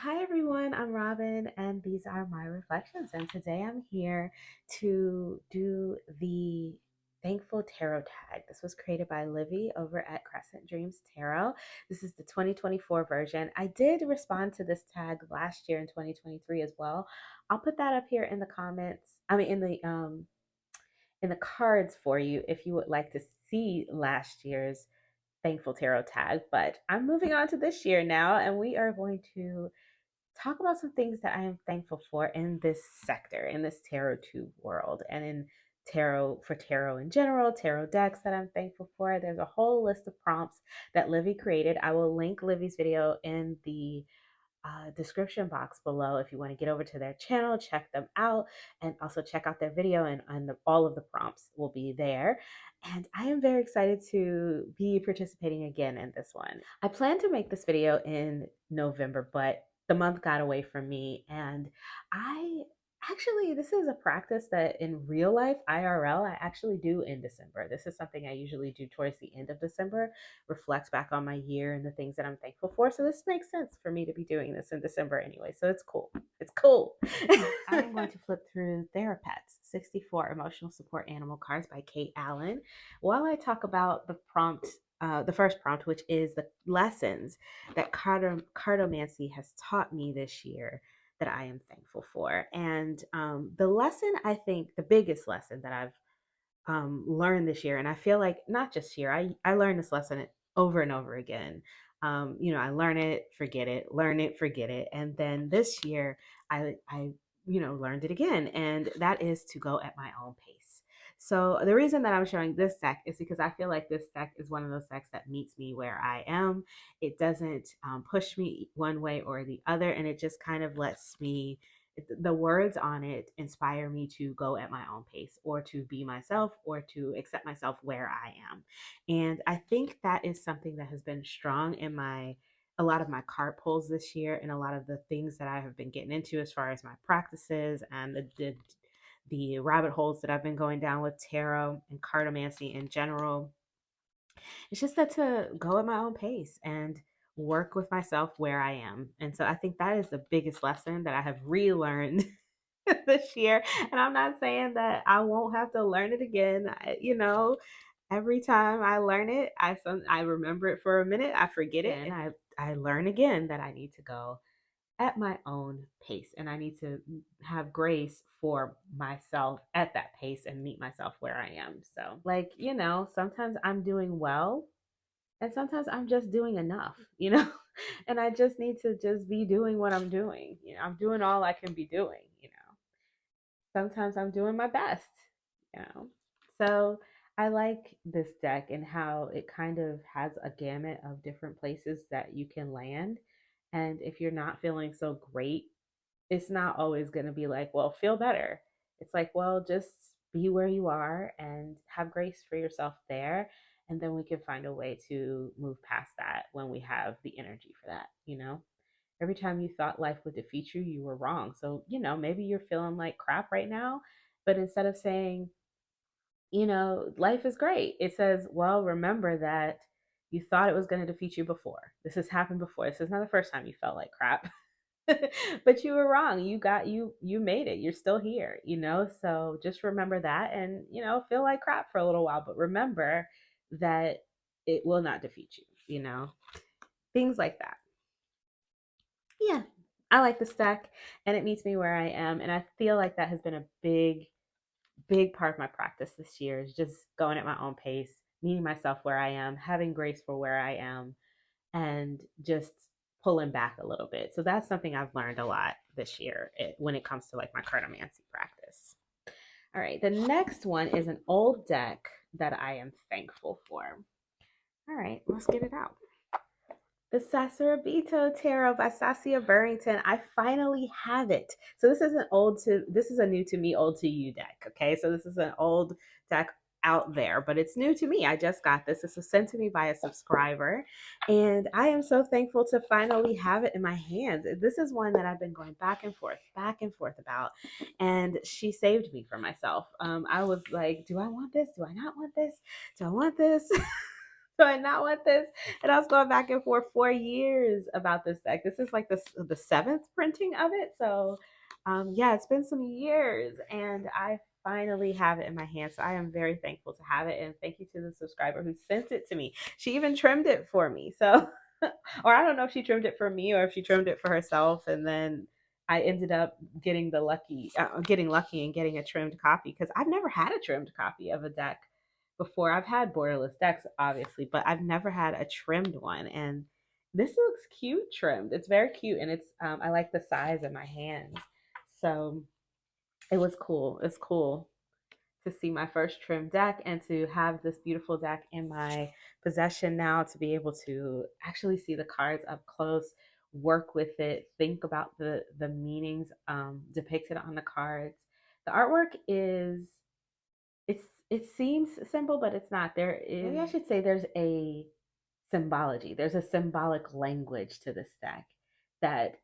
Hi everyone, I'm Robin and these are my reflections. And today I'm here to do the Thankful Tarot tag. This was created by Livy over at Crescent Dreams Tarot. This is the 2024 version. I did respond to this tag last year in 2023 as well. I'll put that up here in the comments. In the cards for you if you would like to see last year's Thankful Tarot tag. But I'm moving on to this year now, and we are going to talk about some things that I am thankful for in this sector, in this tarot tube world, and in tarot in general, tarot decks that I'm thankful for. There's a whole list of prompts that Livy created. I will link Livy's video in the description box below if you want to get over to their channel, check them out, and also check out their video, and all of the prompts will be there. And I am very excited to be participating again in this one. I plan to make this video in November, but the month got away from me, and I this is a practice that in real life, IRL, I actually do in December. This is something I usually do towards the end of December, reflect back on my year and the things that I'm thankful for. So this makes sense for me to be doing this in December anyway. So it's cool. It's cool. I'm going to flip through Therapets, 64 Emotional Support Animal Cards by Kate Allen, while I talk about the first prompt, which is the lessons that cartomancy has taught me this year that I am thankful for. And the lesson, I think, the biggest lesson that I've learned this year, and I feel like not just here, I learned this lesson over and over again. I learn it, forget it, learn it, forget it, and then this year I learned it again, and that is to go at my own pace. So the reason that I'm showing this deck is because I feel like this deck is one of those decks that meets me where I am. It doesn't push me one way or the other, and it just kind of lets me, the words on it inspire me to go at my own pace, or to be myself, or to accept myself where I am. And I think that is something that has been strong in a lot of my card pulls this year, and a lot of the things that I have been getting into as far as my practices and the rabbit holes that I've been going down with tarot and cartomancy in general. It's just that to go at my own pace and work with myself where I am. And so I think that is the biggest lesson that I have relearned this year. And I'm not saying that I won't have to learn it again. Every time I learn it, I remember it for a minute, I forget it, and I learn again that I need to go at my own pace, and I need to have grace for myself at that pace and meet myself where I am. So, sometimes I'm doing well, and sometimes I'm just doing enough. And I just need to just be doing what I'm doing. I'm doing all I can be doing. Sometimes I'm doing my best, you know. So I like this deck and how it kind of has a gamut of different places that you can land. And if you're not feeling so great, it's not always going to be like, well, feel better. It's like, well, just be where you are and have grace for yourself there. And then we can find a way to move past that when we have the energy for that. Every time you thought life would defeat you, you were wrong. So, maybe you're feeling like crap right now, but instead of saying, life is great, it says, well, remember that you thought it was going to defeat you before. This has happened before. This is not the first time you felt like crap. But you were wrong. You made it. You're still here. So just remember that, and feel like crap for a little while, but remember that it will not defeat you. Things like that. Yeah, I like the stack, and it meets me where I am. And I feel like that has been a big, big part of my practice this year, is just going at my own pace, meeting myself where I am, having grace for where I am, and just pulling back a little bit. So that's something I've learned a lot this year when it comes to like my cartomancy practice. All right, the next one is an old deck that I am thankful for. All right, let's get it out. The Sassorabito Tarot by Sassia Burrington. I finally have it. So this is a new to me, old to you deck. Okay, so this is an old deck out there, but it's new to me. I just got this. This was sent to me by a subscriber, and I am so thankful to finally have it in my hands. This is one that I've been going back and forth about, and she saved me from myself. I was like, do I want this? Do I not want this? Do I want this? Do I not want this? And I was going back and forth 4 years about this deck. This is like the seventh printing of it. So yeah, it's been some years and I finally have it in my hand. So I am very thankful to have it. And thank you to the subscriber who sent it to me. She even trimmed it for me. So or I don't know if she trimmed it for me or if she trimmed it for herself. And then I ended up getting lucky and getting a trimmed copy because I've never had a trimmed copy of a deck before. I've had borderless decks, obviously, but I've never had a trimmed one. And this looks cute trimmed. It's very cute, and it's I like the size of my hands. So it was cool. It's cool to see my first trim deck and to have this beautiful deck in my possession now, to be able to actually see the cards up close, work with it, think about the meanings depicted on the cards. The artwork is it's it seems simple, but it's not. There is, maybe I should say, there's a symbology. There's a symbolic language to this deck that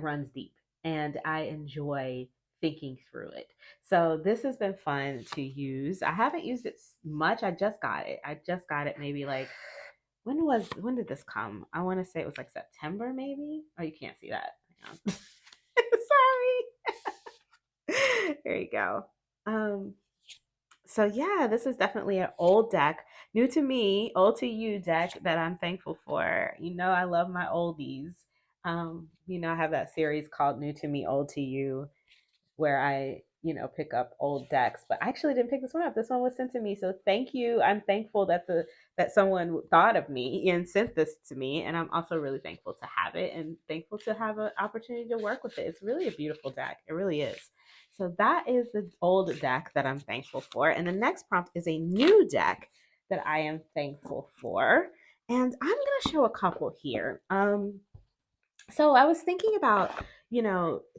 runs deep, and I enjoy thinking through it. So this has been fun to use. I haven't used it much. I just got it. I just got it maybe like when did this come? I want to say it was like September maybe. Oh, you can't see that. Sorry. There you go. So yeah, this is definitely an old deck, new to me, old to you deck that I'm thankful for. You know, I love my oldies. I have that series called New to Me, Old to You, where I, pick up old decks. But I actually didn't pick this one up. This one was sent to me. So thank you. I'm thankful that someone thought of me and sent this to me. And I'm also really thankful to have it and thankful to have an opportunity to work with it. It's really a beautiful deck. It really is. So that is the old deck that I'm thankful for. And the next prompt is a new deck that I am thankful for. And I'm going to show a couple here. So I was thinking about,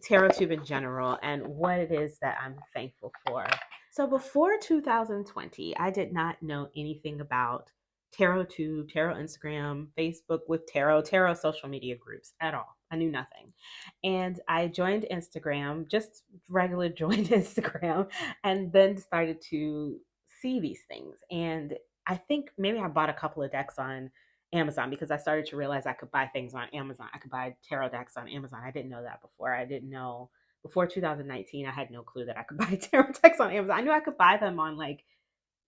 tarot tube in general and what it is that I'm thankful for. So before 2020, I did not know anything about tarot tube, tarot Instagram, Facebook with tarot social media groups at all. I knew nothing. And I joined Instagram, just regular joined Instagram, and then started to see these things. And I think maybe I bought a couple of decks on Amazon because I started to realize I could buy things on Amazon. I could buy tarot decks on Amazon. I didn't know that before. I didn't know before 2019. I had no clue that I could buy tarot decks on Amazon. I knew I could buy them on like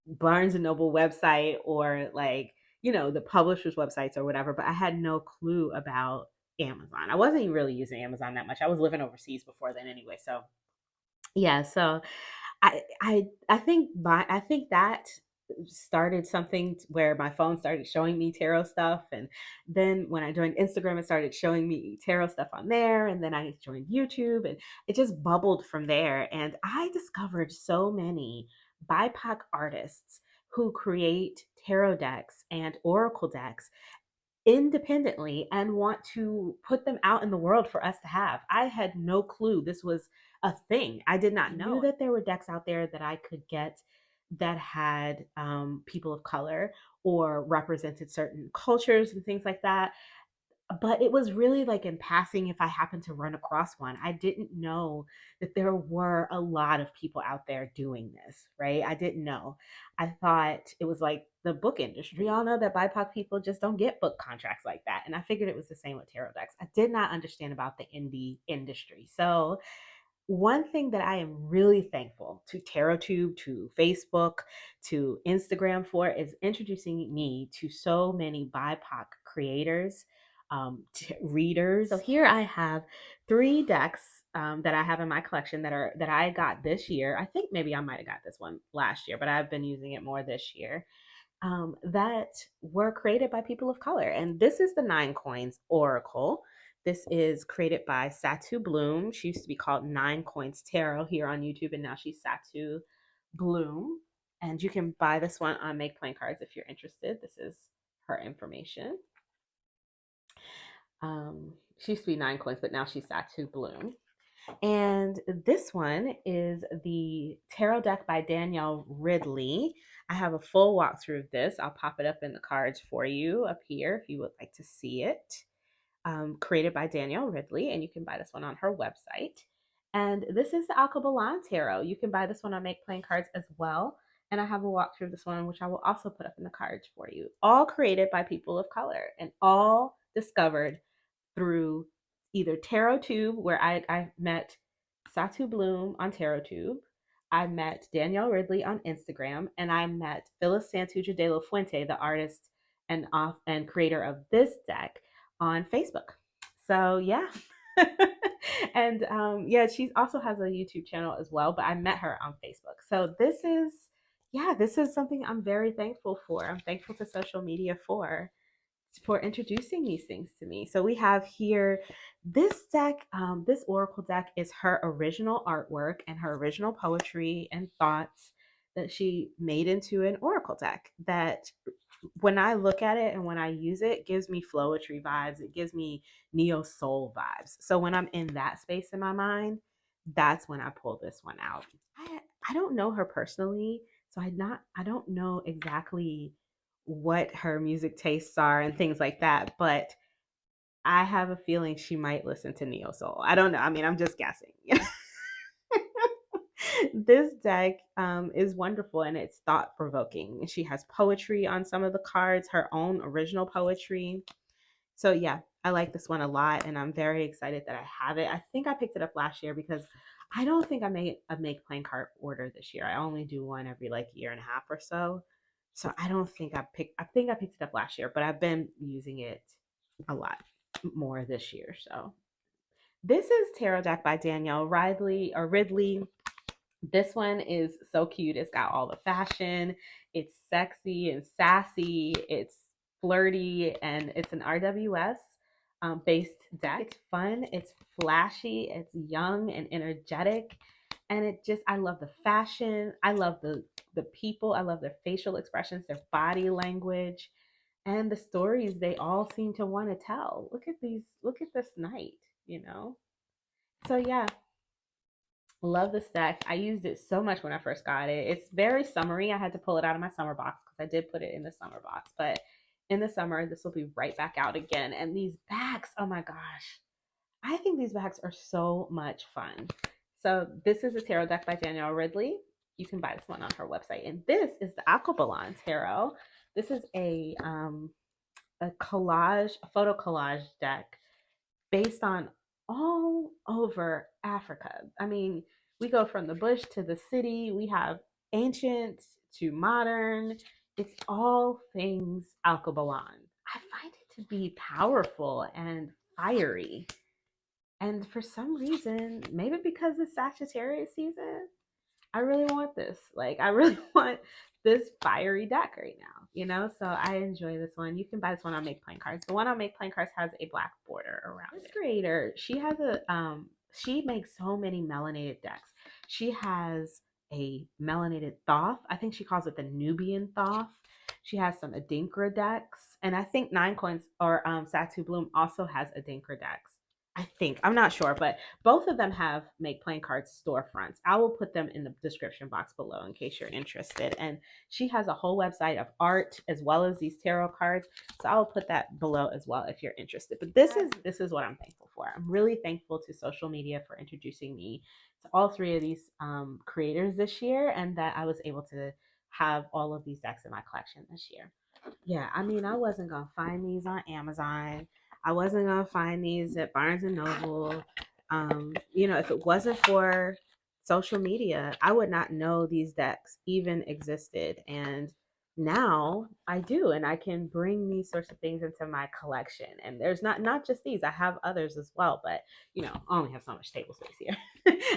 Barnes and Noble website or like, the publisher's websites or whatever, but I had no clue about Amazon. I wasn't even really using Amazon that much. I was living overseas before then anyway. So yeah, so I think that started something where my phone started showing me tarot stuff, and then when I joined Instagram, it started showing me tarot stuff on there, and then I joined YouTube, and it just bubbled from there. And I discovered so many BIPOC artists who create tarot decks and oracle decks independently and want to put them out in the world for us to have. I had no clue this was a thing. I did not know that there were decks out there that I could get that had people of color or represented certain cultures and things like that. But it was really like in passing if I happened to run across one. I didn't know that there were a lot of people out there doing this, right? I didn't know. I thought it was like the book industry. We all know that BIPOC people just don't get book contracts like that. And I figured it was the same with tarot decks. I did not understand about the indie industry. So one thing that I am really thankful to TarotTube, to Facebook, to Instagram for is introducing me to so many BIPOC creators, readers. So here I have 3 decks that I have in my collection that I got this year. I think maybe I might have got this one last year, but I've been using it more this year. That were created by people of color. And this is the Nine Coins Oracle. This is created by Satu Bloom. She used to be called Nine Coins Tarot here on YouTube, and now she's Satu Bloom. And you can buy this one on Make Playing Cards if you're interested. This is her information. She used to be Nine Coins, but now she's Satu Bloom. And this one is the tarot deck by Danielle Ridley. I have a full walkthrough of this. I'll pop it up in the cards for you up here if you would like to see it. Created by Danielle Ridley, and you can buy this one on her website. And this is the Alkebalan Tarot. You can buy this one on Make Playing Cards as well. and I have a walkthrough of this one, which I will also put up in the cards for you. All created by people of color and all discovered through either TarotTube, where I met Satu Bloom on TarotTube. I met Danielle Ridley on Instagram, and I met Phyllis Santucci de la Fuente, the artist and creator of this deck, on Facebook. So yeah. And yeah, she also has a YouTube channel as well, but I met her on Facebook. So this is something I'm very thankful for. I'm thankful to social media for introducing these things to me. So we have here this deck. This oracle deck is her original artwork and her original poetry and thoughts that she made into an oracle deck that, when I look at it and when I use it, gives me flowetry vibes. It gives me neo soul vibes. So when I'm in that space in my mind, that's when I pull this one out. I don't know her personally, so I don't know exactly what her music tastes are and things like that, but I have a feeling she might listen to neo soul. I don't know. I mean, I'm just guessing. This deck is wonderful and it's thought provoking. She has poetry on some of the cards, her own original poetry. So yeah, I like this one a lot, and I'm very excited that I have it. I think I picked it up last year because I don't think I made a make plain card order this year. I only do one every like year and a half or so. So I don't think I think I picked it up last year, but I've been using it a lot more this year. So this is Tarot Deck by Danielle Ridley. This one is so cute. It's got all the fashion. It's sexy and sassy. It's flirty, and it's an RWS based deck. It's fun. It's flashy. It's young and energetic. And I love the fashion. I love the people. I love their facial expressions, their body language, and the stories they all seem to want to tell. Look at this night, you know? So yeah, love this deck. I used it so much when I first got it. It's very summery. I had to pull it out of my summer box because I did put it in the summer box. But in the summer, this will be right back out again. And these backs, oh my gosh. I think these backs are so much fun. So this is a tarot deck by Danielle Ridley. You can buy this one on her website. And this is the Aquabalon Tarot. This is a photo collage deck based on all over Africa. I mean, we go from the bush to the city. We have ancient to modern. It's all things Alkebalon. I find it to be powerful and fiery. And for some reason, maybe because it's Sagittarius season, I really want this. Like, I really want this fiery deck right now, you know? So I enjoy this one. You can buy this one on Make Plain Cards. The one on Make Plain Cards has a black border around it. This creator, she makes so many melanated decks. She has a melanated Thoth. I think she calls it the Nubian Thoth. She has some Adinkra decks. And I think Nine Coins or Satu Bloom also has Adinkra decks. I think, I'm not sure, but both of them have Make Plain Cards storefronts. I will put them in the description box below in case you're interested. And she has a whole website of art as well as these tarot cards. So I will put that below as well if you're interested. But this is what I'm thankful for. I'm really thankful to social media for introducing me to all three of these creators this year, and that I was able to have all of these decks in my collection this year. Yeah, I mean, I wasn't going to find these on Amazon. I wasn't gonna find these at Barnes and Noble. If it wasn't for social media, I would not know these decks even existed. And now I do, and I can bring these sorts of things into my collection. And there's not just these; I have others as well. But I only have so much table space here.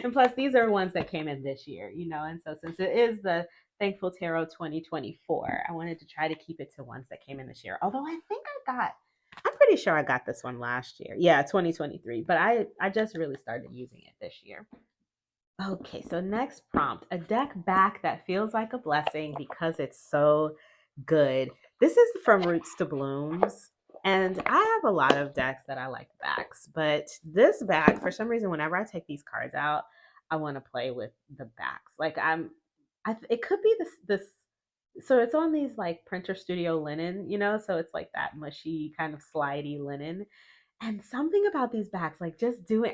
And plus, these are ones that came in this year. And so since it is the Thankful Tarot 2024, I wanted to try to keep it to ones that came in this year. Although I'm pretty sure I got this one last year. Yeah, 2023. But I just really started using it this year. Okay, so next prompt, a deck back that feels like a blessing because it's so good. This is from Roots to Blooms. And I have a lot of decks that I like backs, but this back, for some reason, whenever I take these cards out, I want to play with the backs. Like it could be this so it's on these like printer studio linen, so it's like that mushy kind of slidey linen. And something about these backs, like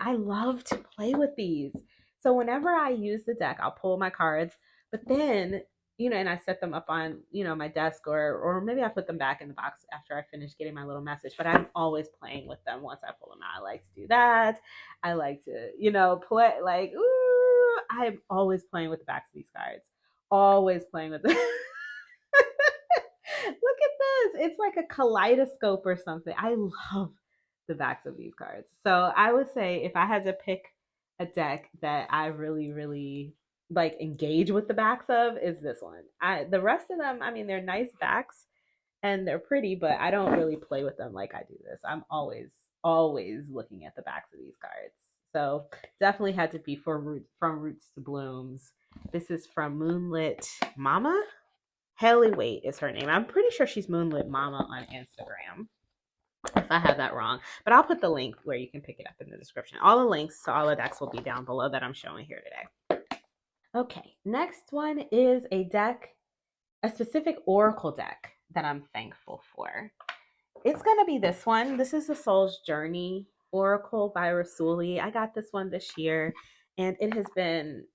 I love to play with these. So whenever I use the deck, I'll pull my cards, but then, and I set them up on, my desk, or maybe I put them back in the box after I finish getting my little message. But I'm always playing with them once I pull them out. I like to do that. I like to, play like, ooh, I'm always playing with the backs of these cards. Always playing with them. Look at this. It's like a kaleidoscope or something. I love the backs of these cards. So I would say if I had to pick a deck that I really, really like engage with the backs of, is this one. The rest of them, I mean, they're nice backs and they're pretty, but I don't really play with them like I do this. I'm always looking at the backs of these cards. So definitely had to be from Roots to Blooms. This is from Moonlit Mama. Haley Waite is her name. I'm pretty sure she's Moonlit Mama on Instagram, if I have that wrong. But I'll put the link where you can pick it up in the description. All the links to all the decks will be down below that I'm showing here today. Okay, next one is a specific Oracle deck that I'm thankful for. It's going to be this one. This is the Soul's Journey Oracle by Rasuli. I got this one this year, and it has been,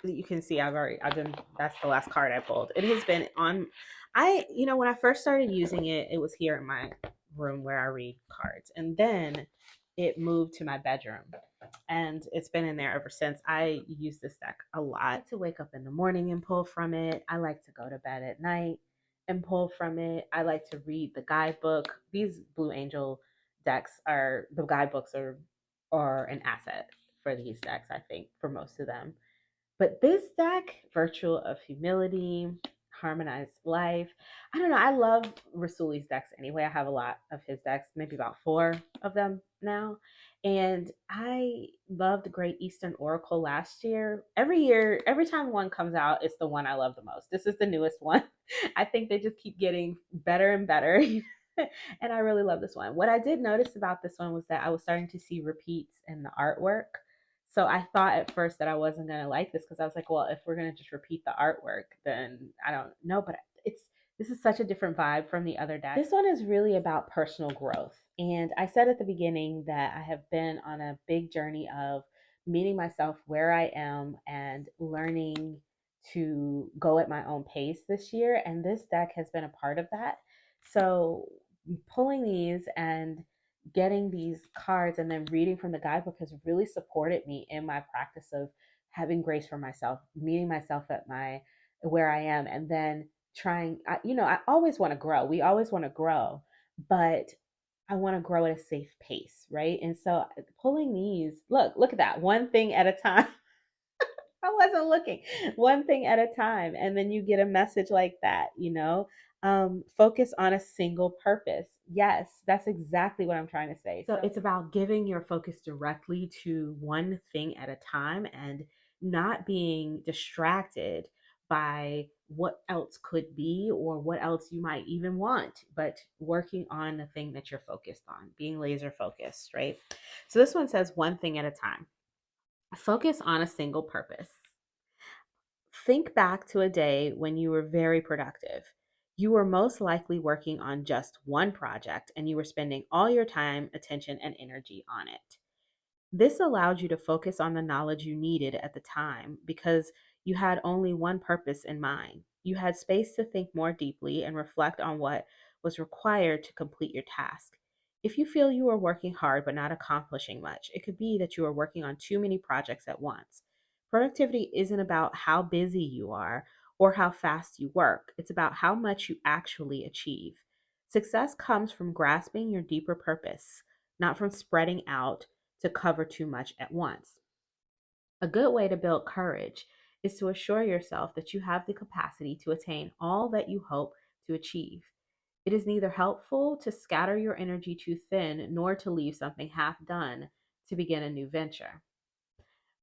you can see that's the last card I pulled. It has been on, when I first started using it, it was here in my room where I read cards. And then it moved to my bedroom. And it's been in there ever since. I use this deck a lot. I like to wake up in the morning and pull from it. I like to go to bed at night and pull from it. I like to read the guidebook. These Blue Angel decks the guidebooks are an asset for these decks, I think, for most of them. But this deck, Virtue of Humility, Harmonized Life, I don't know. I love Rasuli's decks anyway. I have a lot of his decks, maybe about 4 of them now. And I loved Great Eastern Oracle last year. Every time one comes out, it's the one I love the most. This is the newest one. I think they just keep getting better and better. And I really love this one. What I did notice about this one was that I was starting to see repeats in the artwork. So I thought at first that I wasn't going to like this because I was like, well, if we're going to just repeat the artwork, then I don't know. But this is such a different vibe from the other deck. This one is really about personal growth. And I said at the beginning that I have been on a big journey of meeting myself where I am and learning to go at my own pace this year. And this deck has been a part of that. So pulling these and getting these cards and then reading from the guidebook has really supported me in my practice of having grace for myself, meeting myself at where I am, and then trying. I always want to grow. We always want to grow, but I want to grow at a safe pace, right? And so pulling these, look at that, one thing at a time. I wasn't looking. One thing at a time. And then you get a message like that. Focus on a single purpose. Yes, that's exactly what I'm trying to say. So it's about giving your focus directly to one thing at a time and not being distracted by what else could be or what else you might even want, but working on the thing that you're focused on, being laser focused, right? So this one says one thing at a time. Focus on a single purpose. Think back to a day when you were very productive. You were most likely working on just one project and you were spending all your time, attention, and energy on it. This allowed you to focus on the knowledge you needed at the time because you had only one purpose in mind. You had space to think more deeply and reflect on what was required to complete your task. If you feel you are working hard but not accomplishing much, it could be that you are working on too many projects at once. Productivity isn't about how busy you are or how fast you work, it's about how much you actually achieve. Success comes from grasping your deeper purpose, not from spreading out to cover too much at once. A good way to build courage is to assure yourself that you have the capacity to attain all that you hope to achieve. It is neither helpful to scatter your energy too thin nor to leave something half done to begin a new venture.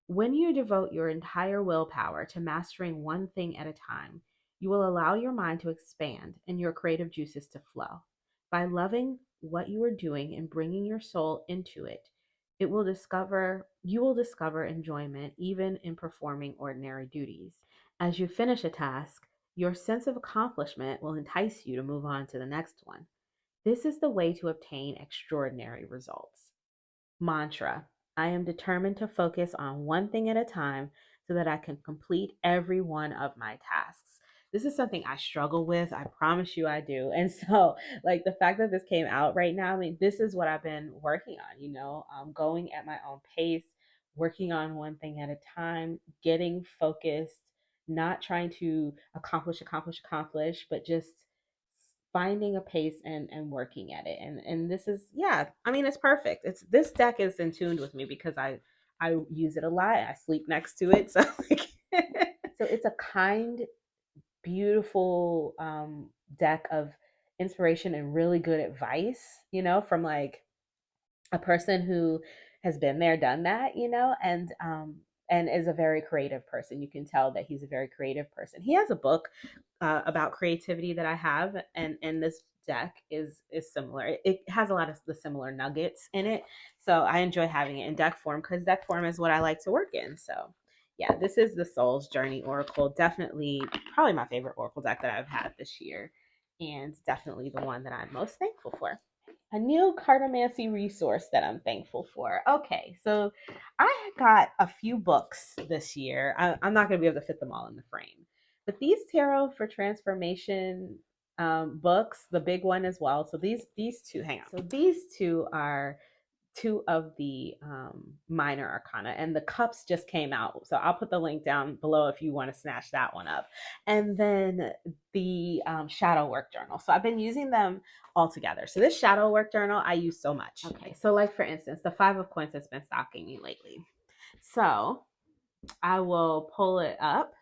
When you devote your entire willpower to mastering one thing at a time, you will allow your mind to expand and your creative juices to flow. By loving what you are doing and bringing your soul into it, you will discover enjoyment even in performing ordinary duties. As you finish a task, your sense of accomplishment will entice you to move on to the next one. This is the way to obtain extraordinary results. Mantra: I am determined to focus on one thing at a time so that I can complete every one of my tasks. this is something I struggle with. I promise you I do. And so, like, the fact that this came out right now, I mean, this is what I've been working on, going at my own pace, working on one thing at a time, getting focused, not trying to accomplish, but just finding a pace and working at it. And this is, yeah, I mean, it's perfect. It's This deck is in tune with me because I use it a lot. I sleep next to it. So like so it's a kind, beautiful deck of inspiration and really good advice, from like a person who has been there, done that, and is a very creative person. You can tell that he's a very creative person. He has a book about creativity that I have, and this deck is similar. It has a lot of the similar nuggets in it, so I enjoy having it in deck form because deck form is what I like to work in. So yeah, this is the Soul's Journey Oracle. Definitely, probably my favorite Oracle deck that I've had this year, and definitely the one that I'm most thankful for. A new cartomancy resource that I'm thankful for. Okay, so I got a few books this year. I'm not going to be able to fit them all in the frame, but these Tarot for Transformation books, the big one as well. So these two, hang on. So these two are two of the minor arcana, and the cups just came out, so I'll put the link down below if you want to snatch that one up. And then the shadow work journal, so I've been using them all together. So this shadow work journal I use so much. Okay, so like for instance, the 5 of coins has been stalking me lately, so I will pull it up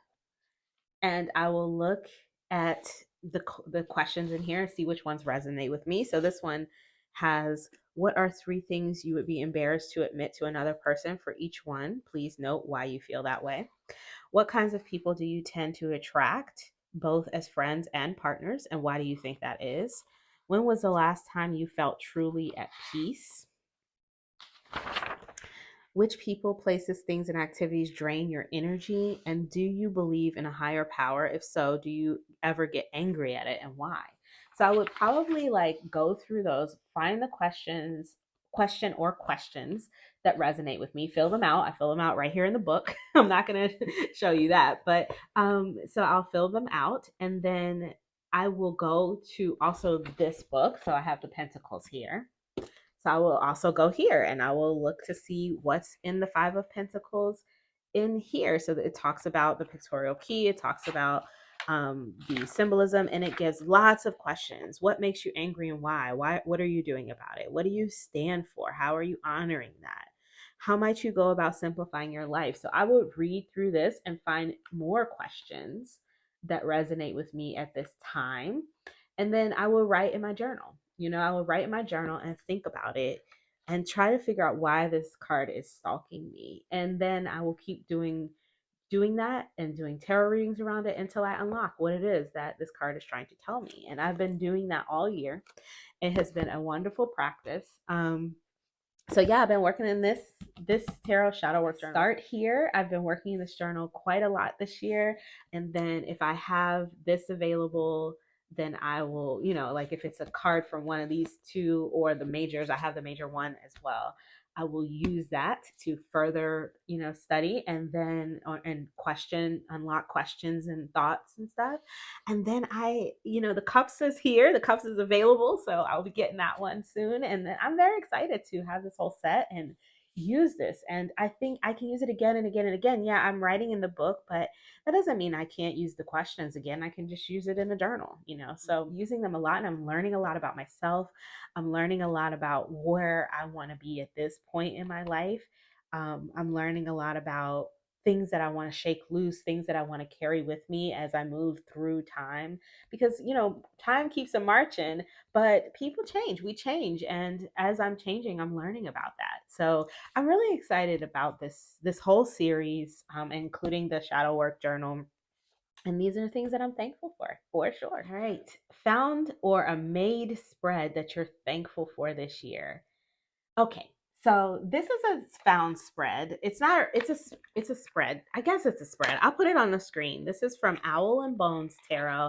and I will look at the questions in here and see which ones resonate with me. So this one has, what are 3 things you would be embarrassed to admit to another person? For each one, please note why you feel that way. What kinds of people do you tend to attract, both as friends and partners, and why do you think that is? When was the last time you felt truly at peace? Which people, places, things, and activities drain your energy? And do you believe in a higher power? If so, do you ever get angry at it, and why? So I would probably like go through those, find the question or questions that resonate with me, fill them out. I fill them out right here in the book. I'm not going to show you that, but so I'll fill them out, and then I will go to also this book. So I have the Pentacles here. So I will also go here and I will look to see what's in the 5 of Pentacles in here. So that it talks about the pictorial key, it talks about the symbolism, and it gives lots of questions. What makes you angry and why? What are you doing about it? What do you stand for? How are you honoring that? How might you go about simplifying your life? So I would read through this and find more questions that resonate with me at this time. And then I will write in my journal. I will write in my journal and think about it and try to figure out why this card is stalking me. And then I will keep doing that and doing tarot readings around it until I unlock what it is that this card is trying to tell me. And I've been doing that all year. It has been a wonderful practice. So yeah, I've been working in this tarot shadow work journal. Start here. I've been working in this journal quite a lot this year, and then if I have this available, then I will, like if it's a card from one of these two or the majors, I have the major one as well. I will use that to further, study and then and unlock questions and thoughts and stuff. And then the cups is here. The cups is available, so I'll be getting that one soon. And then I'm very excited to have this whole set and use this. And I think I can use it again and again and again. Yeah, I'm writing in the book, but that doesn't mean I can't use the questions again. I can just use it in a journal, So using them a lot, and I'm learning a lot about myself. I'm learning a lot about where I want to be at this point in my life. I'm learning a lot about things that I want to shake loose, things that I want to carry with me as I move through time. Because, time keeps a marching, but people change, we change. And as I'm changing, I'm learning about that. So I'm really excited about this whole series, including the shadow work journal. And these are things that I'm thankful for sure. All right. Found or a made spread that you're thankful for this year. Okay. So this is a found spread. It's a spread. I guess it's a spread. I'll put it on the screen. This is from Owl and Bones Tarot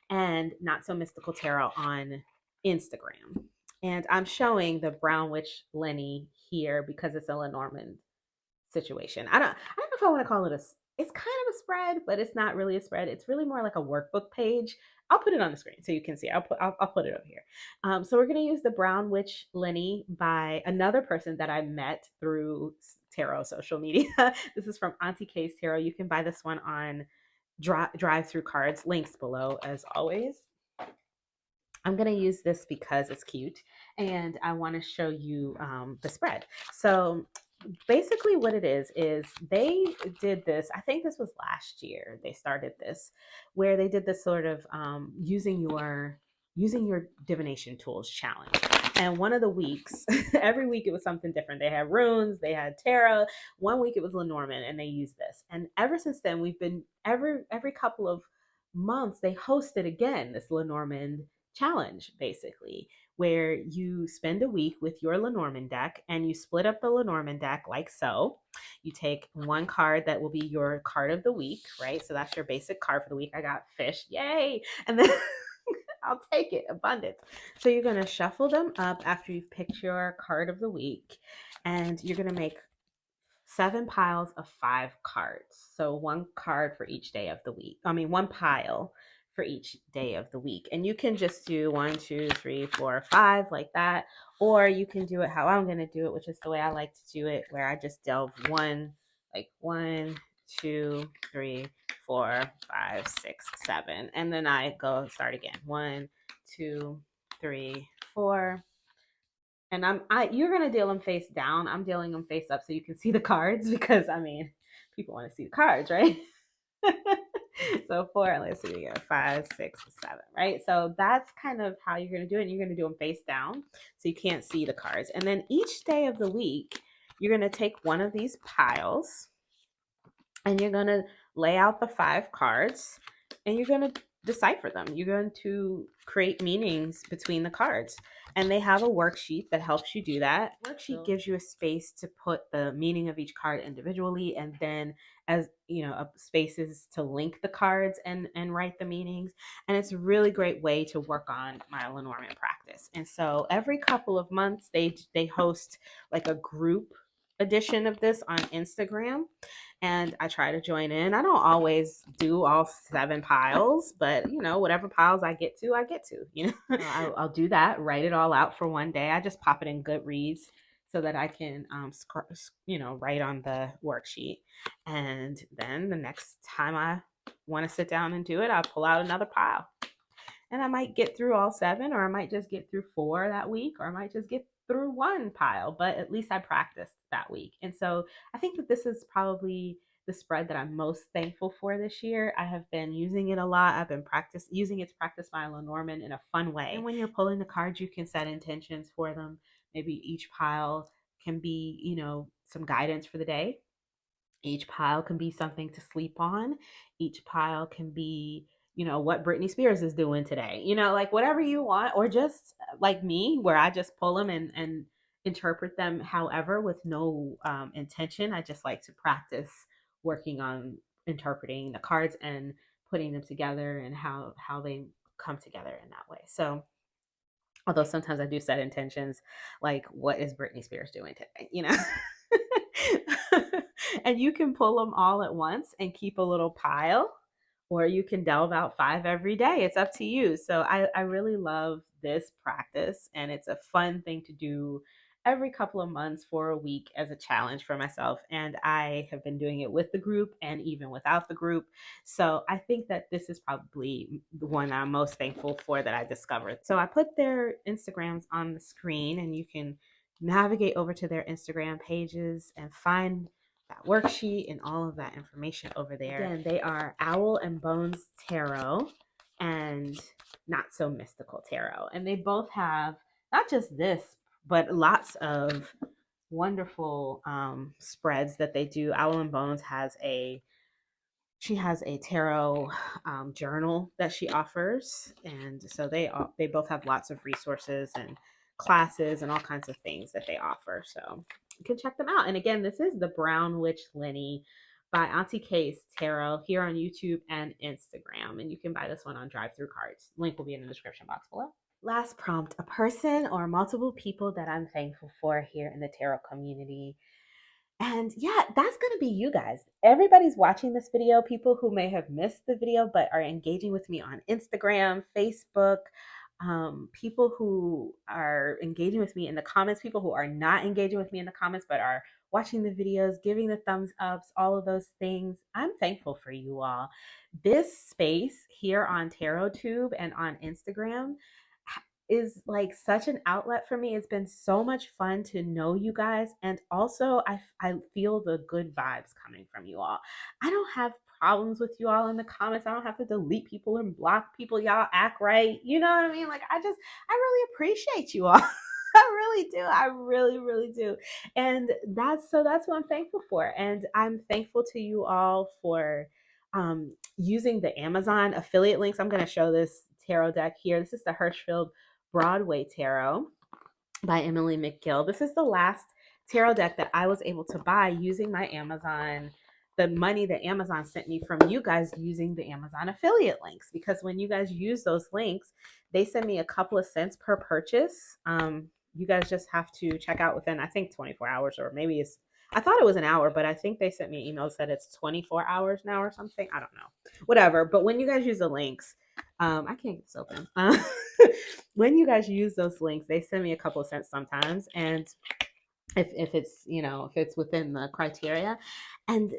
and Not So Mystical Tarot on Instagram. And I'm showing the Brown Witch Lenny here because it's a Lenormand situation. I don't know if I want to call it it's kind of a spread, but it's not really a spread. It's really more like a workbook page. I'll put it on the screen so you can see. I'll put it over here. So we're going to use the Brown Witch Lenny by another person that I met through tarot social media. This is from Auntie K's Tarot. You can buy this one on drive through cards. Links below as always. I'm going to use this because it's cute and I want to show you the spread. So basically what it is they did this, I think this was last year they started this, where they did this sort of using your divination tools challenge. And one of the weeks, every week it was something different. They had runes, they had tarot. One week it was Lenormand, and they used this. And ever since then, we've been every couple of months they hosted again this Lenormand challenge, basically, where you spend a week with your Lenormand deck and you split up the Lenormand deck like so. You take one card that will be your card of the week, right? So that's your basic card for the week. I got fish, yay! And then I'll take it, abundance. So you're going to shuffle them up after you've picked your card of the week, and you're going to make 7 piles of 5 cards. So one card for each day of the week. I mean, one pile for each day of the week. And you can just do 1, 2, 3, 4, 5 like that. Or you can do it how I'm going to do it, which is the way I like to do it, where I just delve like 1, 2, 3, 4, 5, 6, 7. And then I go start again. 1, 2, 3, 4. And you're gonna deal them face down. I'm dealing them face up so you can see the cards, because I mean, people want to see the cards, right? So 4, let's see, we got 5, 6, 7, right? So that's kind of how you're gonna do it. You're gonna do them face down so you can't see the cards. And then each day of the week, you're gonna take one of these piles and you're gonna lay out the 5 cards and you're gonna decipher them. You're going to create meanings between the cards. And they have a worksheet that helps you do that. Worksheet gives you a space to put the meaning of each card individually, and then, as you know, spaces to link the cards and write the meanings. And it's a really great way to work on my Lenormand practice. And so every couple of months they host like a group edition of this on Instagram, and I try to join in. I don't always do all 7 piles, but you know, whatever piles I get to, you know. I'll do that, write it all out for one day. I just pop it in Goodreads so that I can write on the worksheet. And then the next time I want to sit down and do it, I'll pull out another pile. And I might get through all 7, or I might just get through 4 that week, or I might just get through 1 pile, but at least I practiced that week. And so I think that this is probably the spread that I'm most thankful for this year. I have been using it a lot. I've been using it to practice my Lenormand in a fun way. And when you're pulling the cards, you can set intentions for them. Maybe each pile can be, you know, some guidance for the day. Each pile can be something to sleep on. Each pile can be, you know, what Britney Spears is doing today, you know, like whatever you want, or just like me, where I just pull them and interpret them however, with no intention. I just like to practice working on interpreting the cards and putting them together, and how they come together in that way. So although sometimes I do set intentions, like what is Britney Spears doing today, you know. And you can pull them all at once and keep a little pile, or you can delve out 5 every day. It's up to you. So I really love this practice, and it's a fun thing to do every couple of months for a week as a challenge for myself. And I have been doing it with the group and even without the group. So I think that this is probably the one I'm most thankful for that I discovered. So I put their Instagrams on the screen, and you can navigate over to their Instagram pages and find that worksheet and all of that information over there. Again, they are Owl and Bones Tarot and Not So Mystical Tarot. And they both have not just this, but lots of wonderful spreads that they do. Owl and Bones has a tarot journal that she offers, and so they both have lots of resources and classes and all kinds of things that they offer. So you can check them out. And again, this is the Brown Witch Lenny by Auntie K's Tarot here on YouTube and Instagram, and you can buy this one on drive-through cards. Link will be in the description box below. Last prompt: a person or multiple people that I'm thankful for here in the tarot community. And yeah, that's going to be you guys. Everybody's watching this video, people who may have missed the video but are engaging with me on Instagram, Facebook, people who are engaging with me in the comments, people who are not engaging with me in the comments but are watching the videos, giving the thumbs ups, all of those things. I'm thankful for you all. This space here on TarotTube and on Instagram is like such an outlet for me. It's been so much fun to know you guys. And also, I feel the good vibes coming from you all. I don't have problems with you all in the comments. I don't have to delete people and block people. Y'all act right. You know what I mean? Like, I really appreciate you all. I really do. I really, really do. And that's what I'm thankful for. And I'm thankful to you all for using the Amazon affiliate links. I'm going to show this tarot deck here. This is the Hirschfield Broadway Tarot by Emily McGill. This is the last tarot deck that I was able to buy using my Amazon, the money that Amazon sent me from you guys using the Amazon affiliate links. Because when you guys use those links, they send me a couple of cents per purchase. You guys just have to check out within, I think, 24 hours, or maybe I thought it was an hour, but I think they sent me an email that said it's 24 hours now or something. I don't know. Whatever. But when you guys use the links, I can't get this open. When you guys use those links, they send me a couple of cents sometimes. And if it's, if it's within the criteria, and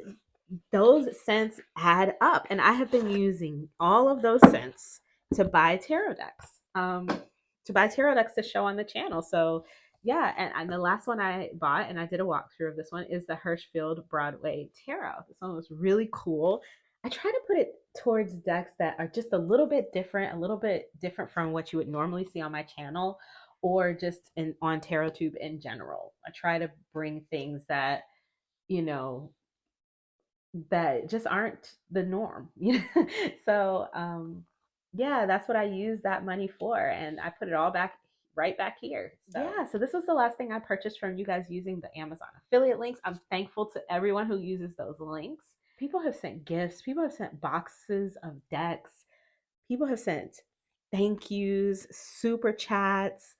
those cents add up. And I have been using all of those cents to buy tarot decks, to show on the channel. So yeah, and the last one I bought, and I did a walkthrough of this one, is the Hirschfield Broadway Tarot. This one was really cool. I try to put it towards decks that are just a little bit different from what you would normally see on my channel, or just on TarotTube in general. I try to bring things that, you know, that just aren't the norm. So yeah, that's what I use that money for, and I put it all back right back here. So yeah, so this was the last thing I purchased from you guys using the Amazon affiliate links. I'm thankful to everyone who uses those links. People have sent gifts, people have sent boxes of decks, people have sent thank yous, super chats,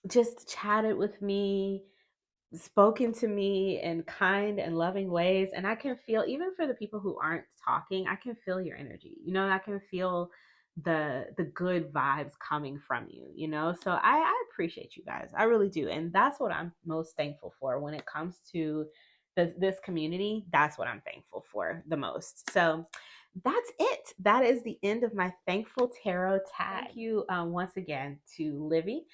just chatted with me, spoken to me in kind and loving ways. And I can feel, even for the people who aren't talking, I can feel your energy. I can feel the good vibes coming from you, so I appreciate you guys. I really do. And that's what I'm most thankful for when it comes to this community. That's what I'm thankful for the most. So that's it. That is the end of my thankful tarot tag. Thank you once again to Livy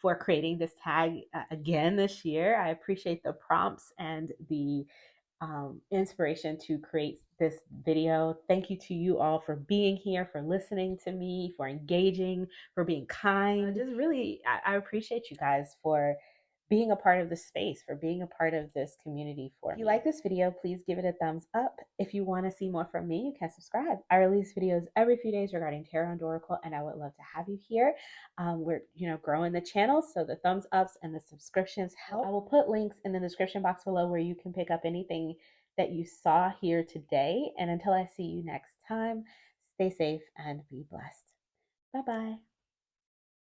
for creating this tag again this year. I appreciate the prompts and the inspiration to create this video. Thank you to you all for being here, for listening to me, for engaging, for being kind. Just really, I appreciate you guys for being a part of this space, for being a part of this community for me. If you like this video, please give it a thumbs up. If you want to see more from me, you can subscribe. I release videos every few days regarding tarot and oracle, and I would love to have you here. We're growing the channel, so the thumbs ups and the subscriptions help. I will put links in the description box below where you can pick up anything that you saw here today. And until I see you next time, stay safe and be blessed. Bye-bye.